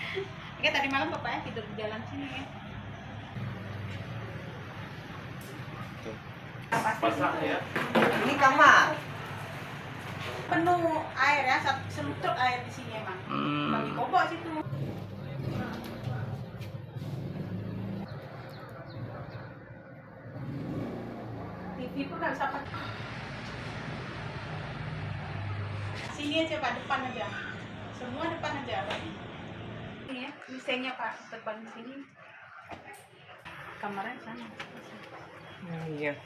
Oke, tadi malam bapaknya tidur di jalan sini ya. Basah ya. Ini kamar. Penuh air ya, selutut air di sini emang. Bagi bobok situ. TV pun nggak bisa pakai. Sini aja Pak, depan aja. Semua depan aja Pak. Ini ya, misalnya Pak, depan sini. Kamarnya sana. Iya.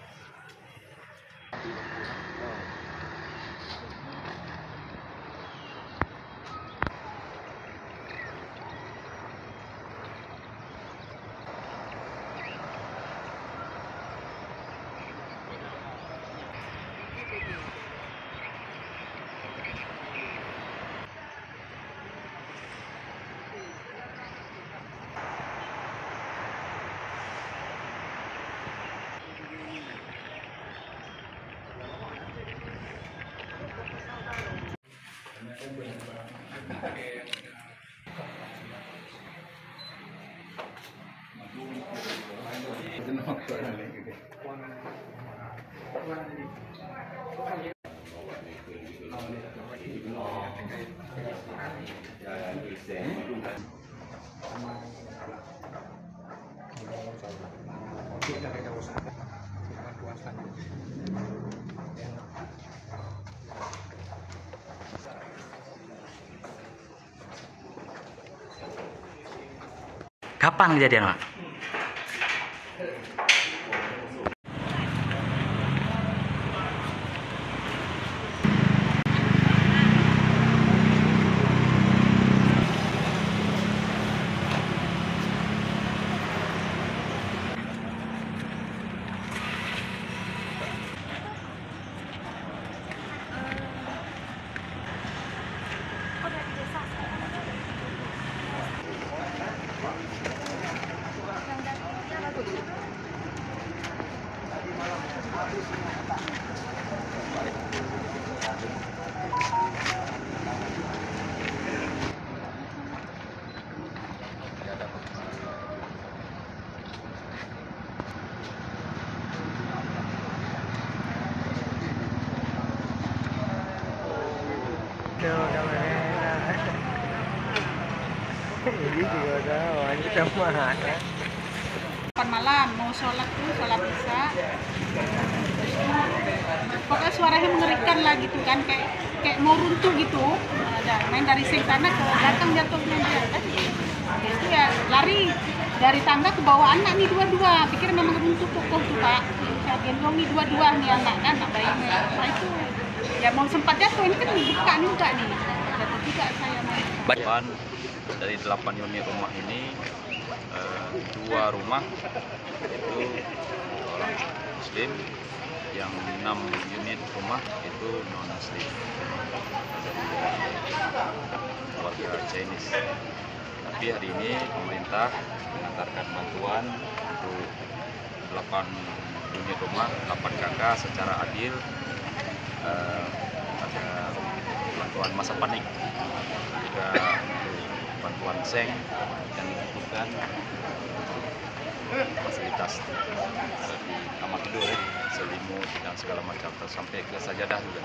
Kapan kejadian, Pak? Ini juga tahu, ini sama ya. 8 malam mau sholat isya. Pokoknya suaranya mengerikan lah gitu kan, kayak mau runtuh gitu. Ada main dari sini sana ke belakang jatuhnya dia kan. Itu ya lari dari tangga ke bawah anak nih dua-dua. Pikir memang runtuh kokoh tuh Pak. Saya gendong nih dua-dua nih anak kan, anak bayinya. Nah itu ya mau sempat jatuh, ini kan dibuka juga nih. Jatuh juga saya main. Dari 8 unit rumah ini, 2 rumah itu orang Muslim, yang 6 unit rumah itu non Muslim, warga Chinese. Tapi hari ini pemerintah mengantarkan bantuan untuk 8 unit rumah, 8 kakak secara adil. Ada bantuan masa panik, juga bantuan seng yang dibutuhkan, fasilitas di kamar tidur, selimut dan segala macam, sampai ke sajadah juga.